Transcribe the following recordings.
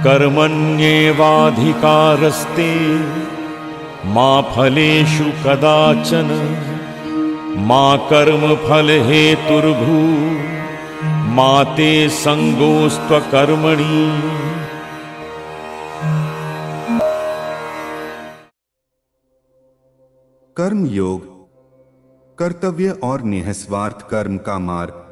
कर्मण्येवाधिकारस्ते मा फलेषु कदाचन मा कर्मफलहेतुर्भू मा ते संगोस्त्वकर्मणि। कर्म योग, कर्तव्य और निःस्वार्थ कर्म का मार्ग।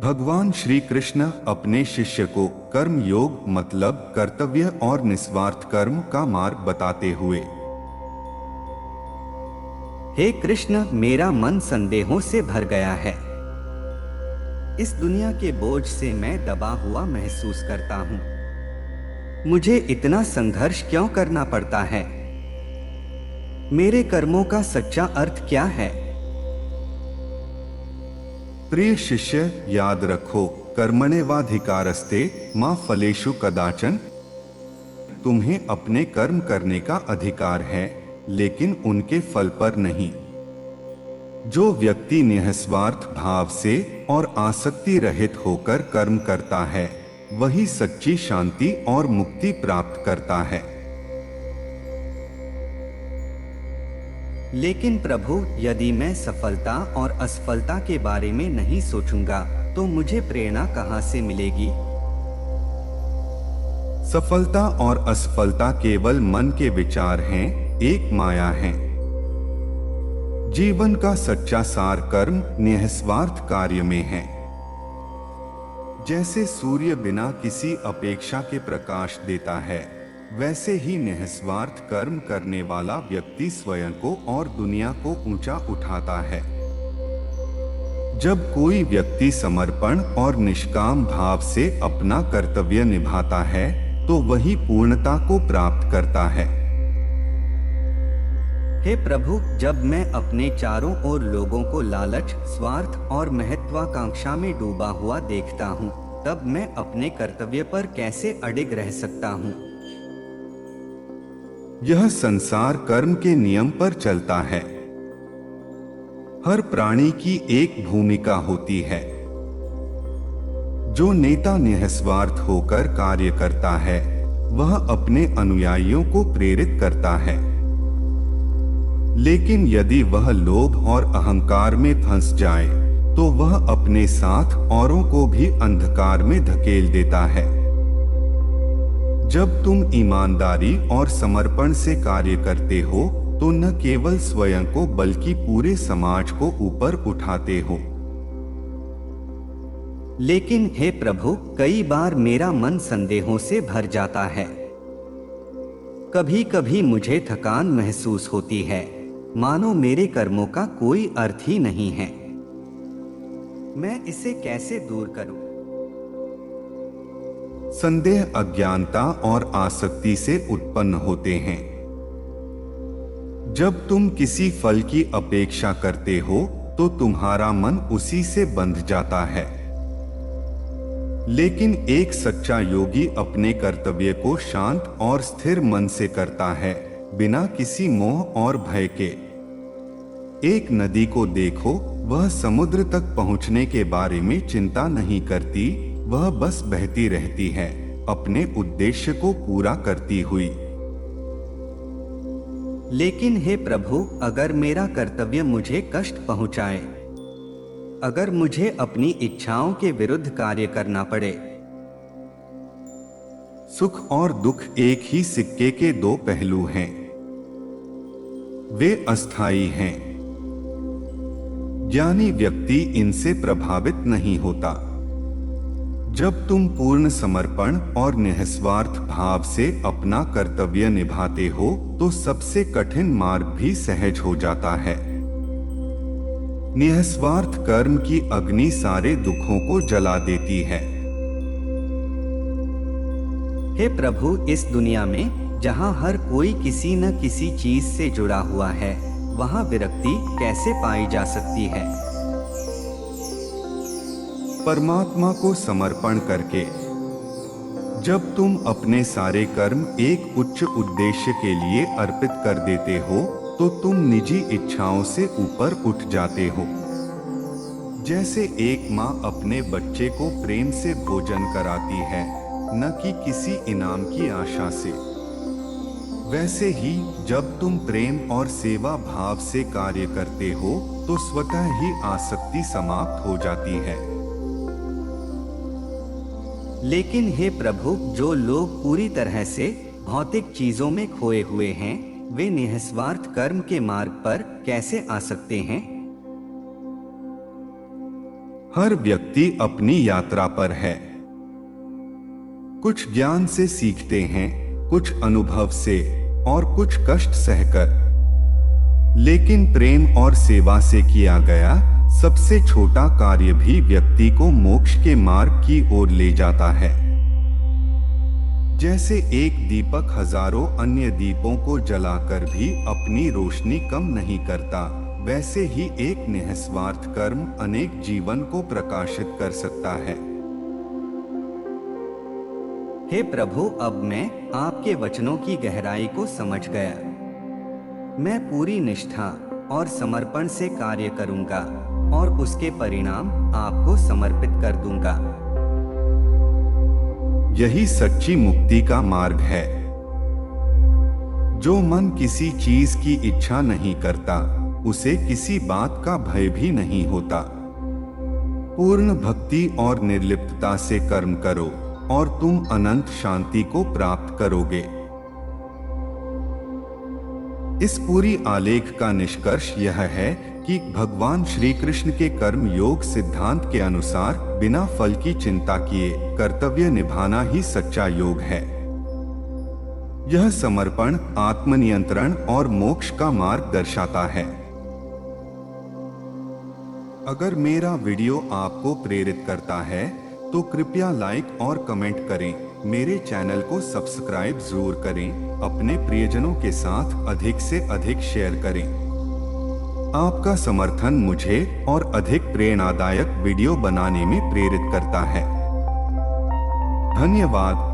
भगवान श्री कृष्ण अपने शिष्य को कर्म योग मतलब कर्तव्य और निस्वार्थ कर्म का मार्ग बताते हुए, हे कृष्ण, मेरा मन संदेहों से भर गया है। इस दुनिया के बोझ से मैं दबा हुआ महसूस करता हूँ। मुझे इतना संघर्ष क्यों करना पड़ता है? मेरे कर्मों का सच्चा अर्थ क्या है? प्रिय शिष्य, याद रखो, कर्मण्येवाधिकारस्ते मा फलेषु कदाचन। तुम्हें अपने कर्म करने का अधिकार है, लेकिन उनके फल पर नहीं। जो व्यक्ति निःस्वार्थ भाव से और आसक्ति रहित होकर कर्म करता है, वही सच्ची शांति और मुक्ति प्राप्त करता है। लेकिन प्रभु, यदि मैं सफलता और असफलता के बारे में नहीं सोचूंगा, तो मुझे प्रेरणा कहां से मिलेगी? सफलता और असफलता केवल मन के विचार हैं, एक माया है। जीवन का सच्चा सार कर्म निःस्वार्थ कार्य में है। जैसे सूर्य बिना किसी अपेक्षा के प्रकाश देता है, वैसे ही निःस्वार्थ कर्म करने वाला व्यक्ति स्वयं को और दुनिया को ऊंचा उठाता है। जब कोई व्यक्ति समर्पण और निष्काम भाव से अपना कर्तव्य निभाता है, तो वही पूर्णता को प्राप्त करता है। हे प्रभु, जब मैं अपने चारों ओर लोगों को लालच, स्वार्थ और महत्वाकांक्षा में डूबा हुआ देखता हूँ, तब मैं अपने कर्तव्य पर कैसे अडिग रह सकता हूँ? यह संसार कर्म के नियम पर चलता है। हर प्राणी की एक भूमिका होती है। जो नेता निःस्वार्थ होकर कार्य करता है, वह अपने अनुयायियों को प्रेरित करता है। लेकिन यदि वह लोभ और अहंकार में फंस जाए, तो वह अपने साथ औरों को भी अंधकार में धकेल देता है। जब तुम ईमानदारी और समर्पण से कार्य करते हो, तो न केवल स्वयं को बल्कि पूरे समाज को ऊपर उठाते हो। लेकिन हे प्रभु, कई बार मेरा मन संदेहों से भर जाता है। कभी कभी मुझे थकान महसूस होती है, मानो मेरे कर्मों का कोई अर्थ ही नहीं है। मैं इसे कैसे दूर करूं? संदेह अज्ञानता और आसक्ति से उत्पन्न होते हैं। जब तुम किसी फल की अपेक्षा करते हो, तो तुम्हारा मन उसी से बंध जाता है। लेकिन एक सच्चा योगी अपने कर्तव्य को शांत और स्थिर मन से करता है, बिना किसी मोह और भय के। एक नदी को देखो, वह समुद्र तक पहुंचने के बारे में चिंता नहीं करती, वह बस बहती रहती है, अपने उद्देश्य को पूरा करती हुई। लेकिन हे प्रभु, अगर मेरा कर्तव्य मुझे कष्ट पहुंचाए, अगर मुझे अपनी इच्छाओं के विरुद्ध कार्य करना पड़े। सुख और दुख एक ही सिक्के के दो पहलू हैं। वे अस्थायी हैं। ज्ञानी व्यक्ति इनसे प्रभावित नहीं होता। जब तुम पूर्ण समर्पण और निःस्वार्थ भाव से अपना कर्तव्य निभाते हो, तो सबसे कठिन मार्ग भी सहज हो जाता है। निःस्वार्थ कर्म की अग्नि सारे दुखों को जला देती है। हे प्रभु, इस दुनिया में जहाँ हर कोई किसी न किसी चीज से जुड़ा हुआ है, वहाँ विरक्ति कैसे पाई जा सकती है? परमात्मा को समर्पण करके जब तुम अपने सारे कर्म एक उच्च उद्देश्य के लिए अर्पित कर देते हो, तो तुम निजी इच्छाओं से ऊपर उठ जाते हो। जैसे एक माँ अपने बच्चे को प्रेम से भोजन कराती है, न कि किसी इनाम की आशा से। वैसे ही जब तुम प्रेम और सेवा भाव से कार्य करते हो तो स्वतः ही आसक्ति समाप्त हो जाती है। लेकिन हे प्रभु, जो लोग पूरी तरह से भौतिक चीजों में खोए हुए हैं, वे निस्वार्थ कर्म के मार्ग पर कैसे आ सकते हैं? हर व्यक्ति अपनी यात्रा पर है। कुछ ज्ञान से सीखते हैं, कुछ अनुभव से और कुछ कष्ट सहकर। लेकिन प्रेम और सेवा से किया गया सबसे छोटा कार्य भी व्यक्ति को मोक्ष के मार्ग की ओर ले जाता है। जैसे एक दीपक हजारों अन्य दीपों को जलाकर भी अपनी रोशनी कम नहीं करता, वैसे ही एक निस्वार्थ कर्म अनेक जीवन को प्रकाशित कर सकता है। हे प्रभु, अब मैं आपके वचनों की गहराई को समझ गया। मैं पूरी निष्ठा और समर्पण से कार्य करूंगा और उसके परिणाम आपको समर्पित कर दूंगा। यही सच्ची मुक्ति का मार्ग है। जो मन किसी चीज की इच्छा नहीं करता, उसे किसी बात का भय भी नहीं होता। पूर्ण भक्ति और निर्लिप्तता से कर्म करो और तुम अनंत शांति को प्राप्त करोगे। इस पूरी आलेख का निष्कर्ष यह है कि भगवान श्री कृष्ण के कर्म योग सिद्धांत के अनुसार बिना फल की चिंता किए कर्तव्य निभाना ही सच्चा योग है। यह समर्पण, आत्मनियंत्रण और मोक्ष का मार्ग दर्शाता है। अगर मेरा वीडियो आपको प्रेरित करता है तो कृपया लाइक और कमेंट करें। मेरे चैनल को सब्सक्राइब जरूर करें। अपने प्रियजनों के साथ अधिक से अधिक शेयर करें। आपका समर्थन मुझे और अधिक प्रेरणादायक वीडियो बनाने में प्रेरित करता है। धन्यवाद।